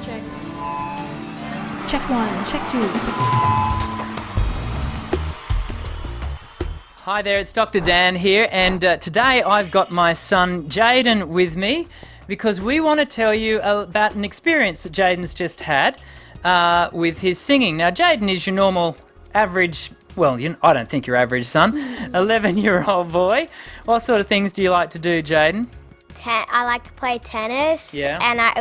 Check. Check 1, check 2. Hi there, it's Dr. Dan here, and today I've got my son Jayden with me because we want to tell you about an experience that Jayden's just had with his singing. Now, Jayden is your normal average, well, I don't think you're average, son, 11-year-old boy. What sort of things do you like to do, Jayden? I like to play tennis, Yeah. and I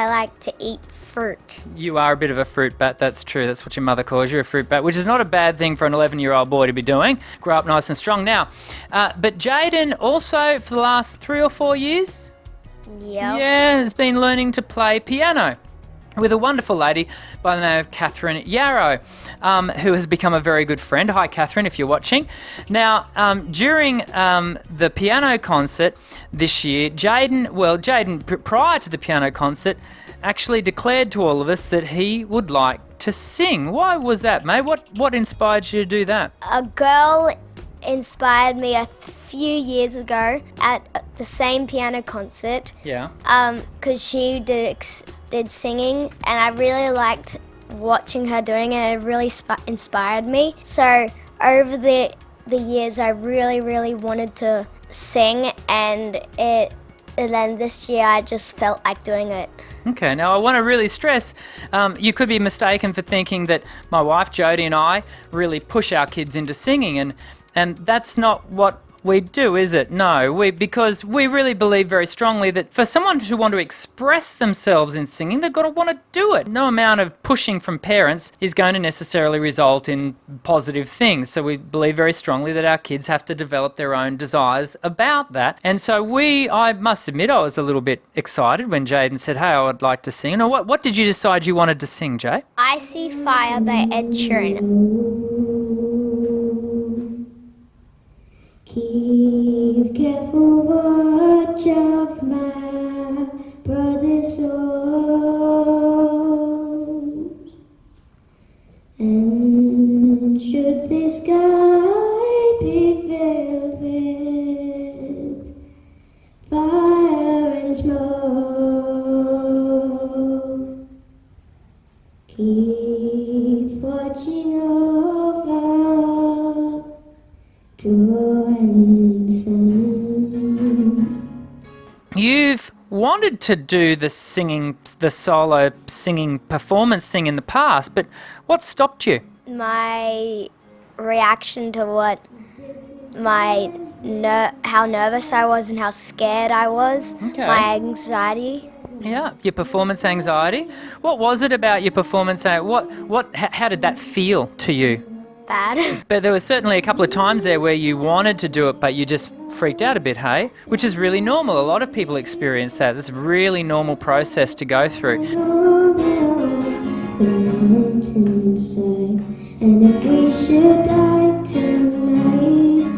like to eat fruit. You are a bit of a fruit bat, that's true. That's what your mother calls you, a fruit bat, which is not a bad thing for an 11-year-old boy to be doing. Grow up nice and strong. Now, but Jayden also, for the last 3 or 4 years, has been learning to play piano with a wonderful lady by the name of Catherine Yarrow, who has become a very good friend. Hi, Catherine, if you're watching. Now, during the piano concert this year, Jayden, prior to the piano concert, actually declared to all of us that he would like to sing. Why was that, mate? What inspired you to do that? A girl inspired me a few years ago at the same piano concert. Yeah. Because she did singing, and I really liked watching her doing it. It really inspired me. So over the years, I really wanted to sing, and then this year I just felt like doing it. Okay, now I want to really stress, you could be mistaken for thinking that my wife Jodie and I really push our kids into singing, and that's not what we do, is it? No, because we really believe very strongly that for someone to want to express themselves in singing, they've got to want to do it. No amount of pushing from parents is going to necessarily result in positive things. So we believe very strongly that our kids have to develop their own desires about that. And so I must admit, I was a little bit excited when Jayden said, hey, I would like to sing. Now, what did you decide you wanted to sing, Jay? I See Fire by Ed Sheeran. Keep careful watch of my brother's souls, and should the sky be filled with fire and smoke, keep watching over You've wanted to do the solo singing performance thing in the past, but what stopped you? My reaction to how nervous I was and how scared I was. Okay. My anxiety. Yeah, your performance anxiety. What was it about your performance? How did that feel to you? Bad. But there was certainly a couple of times there where you wanted to do it, but you just freaked out a bit, hey? Which is really normal. A lot of people experience that. It's a really normal process to go through. And if we should die tonight,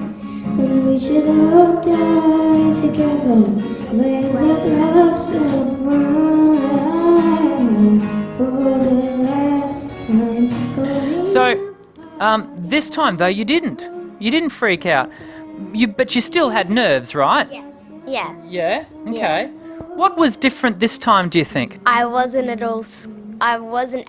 then we should all die together. Raise a glass of wine for the last time. So, this time though, you didn't freak out. But you still had nerves, right? Yes. Yeah. Yeah? Okay. What was different this time, do you think? I wasn't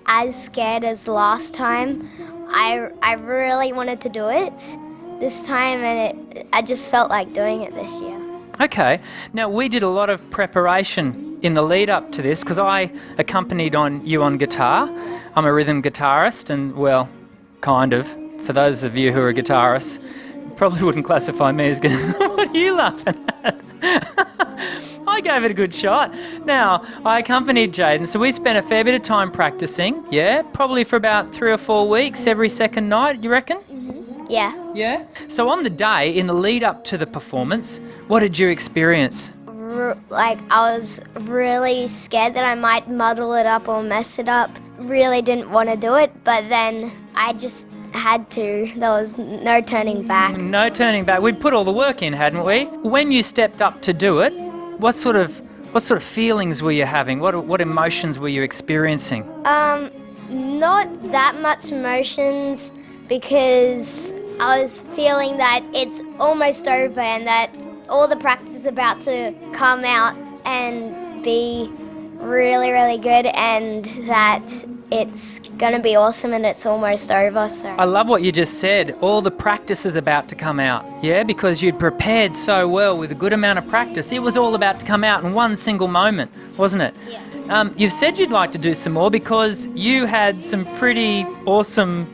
as scared as last time. I really wanted to do it this time, and I just felt like doing it this year. Okay. Now, we did a lot of preparation in the lead up to this because I accompanied you on guitar. I'm a rhythm guitarist, and, well, kind of. For those of you who are guitarists, probably wouldn't classify me as What are you laughing at? I gave it a good shot. Now, I accompanied Jayden, so we spent a fair bit of time practicing, yeah? Probably for about 3 or 4 weeks, every second night, you reckon? Mm-hmm. Yeah. Yeah? So on the day, in the lead up to the performance, what did you experience? I was really scared that I might muddle it up or mess it up. Really didn't want to do it, but then I just had to. There was no turning back. No turning back. We'd put all the work in, hadn't we? When you stepped up to do it, what sort of feelings were you having? What emotions were you experiencing? Not that much emotions, because I was feeling that it's almost over and that all the practice is about to come out and be really, really good, and that it's going to be awesome and it's almost over. So I love what you just said. All the practice is about to come out, yeah, because you'd prepared so well with a good amount of practice. It was all about to come out in one single moment, wasn't it? Yeah. You've said you'd like to do some more because you had some pretty awesome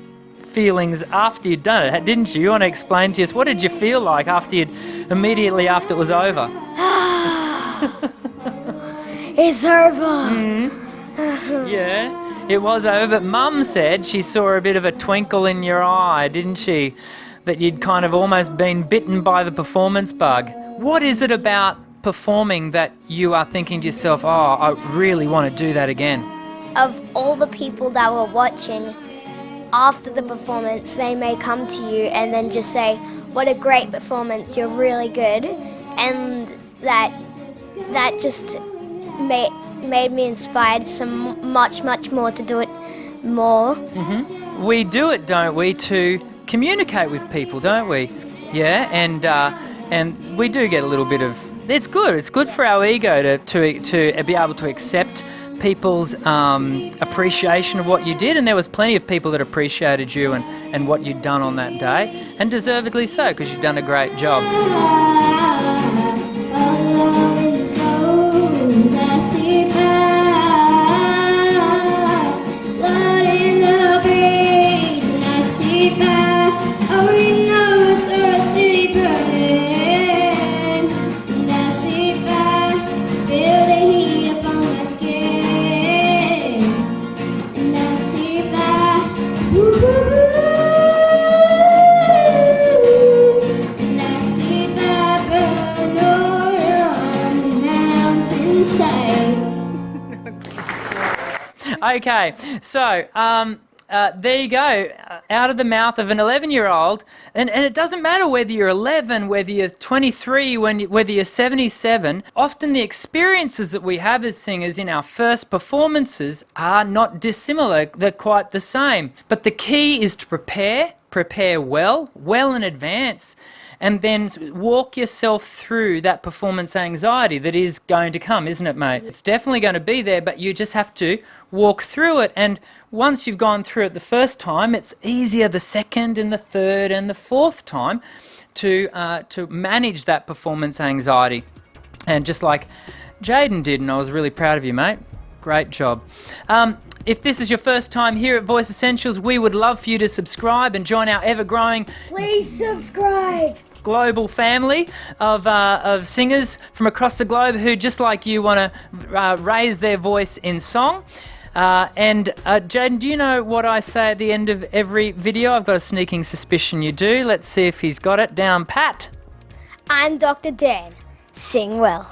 feelings after you'd done it, didn't you? You want to explain to us, what did you feel like immediately after it was over? It's over. Yeah, it was over, but Mum said she saw a bit of a twinkle in your eye, didn't she? That you'd kind of almost been bitten by the performance bug. What is it about performing that you are thinking to yourself, oh, I really want to do that again? Of all the people that were watching, after the performance, they may come to you and then just say, what a great performance, you're really good. And that just made me inspired much more to do it more. We do it, don't we, to communicate with people, don't we? Yeah, and we do get a little bit of... It's good. It's good for our ego to be able to accept people's appreciation of what you did, and there was plenty of people that appreciated you and what you'd done on that day, and deservedly so, because you've done a great job. Okay, so there you go, out of the mouth of an 11-year-old, and it doesn't matter whether you're 11, whether you're 23, whether you're 77, often the experiences that we have as singers in our first performances are not dissimilar, they're quite the same. But the key is to prepare well in advance, and then walk yourself through that performance anxiety that is going to come, isn't it, mate? It's definitely going to be there, but you just have to walk through it. And once you've gone through it the first time, it's easier the second and the third and the fourth time to manage that performance anxiety. And just like Jayden did, and I was really proud of you, mate. Great job. If this is your first time here at Voice Essentials, we would love for you to subscribe and join our ever-growing... Please subscribe. ...global family of singers from across the globe who, just like you, want to raise their voice in song. And Jayden, do you know what I say at the end of every video? I've got a sneaking suspicion you do. Let's see if he's got it down pat. I'm Dr. Dan. Sing well.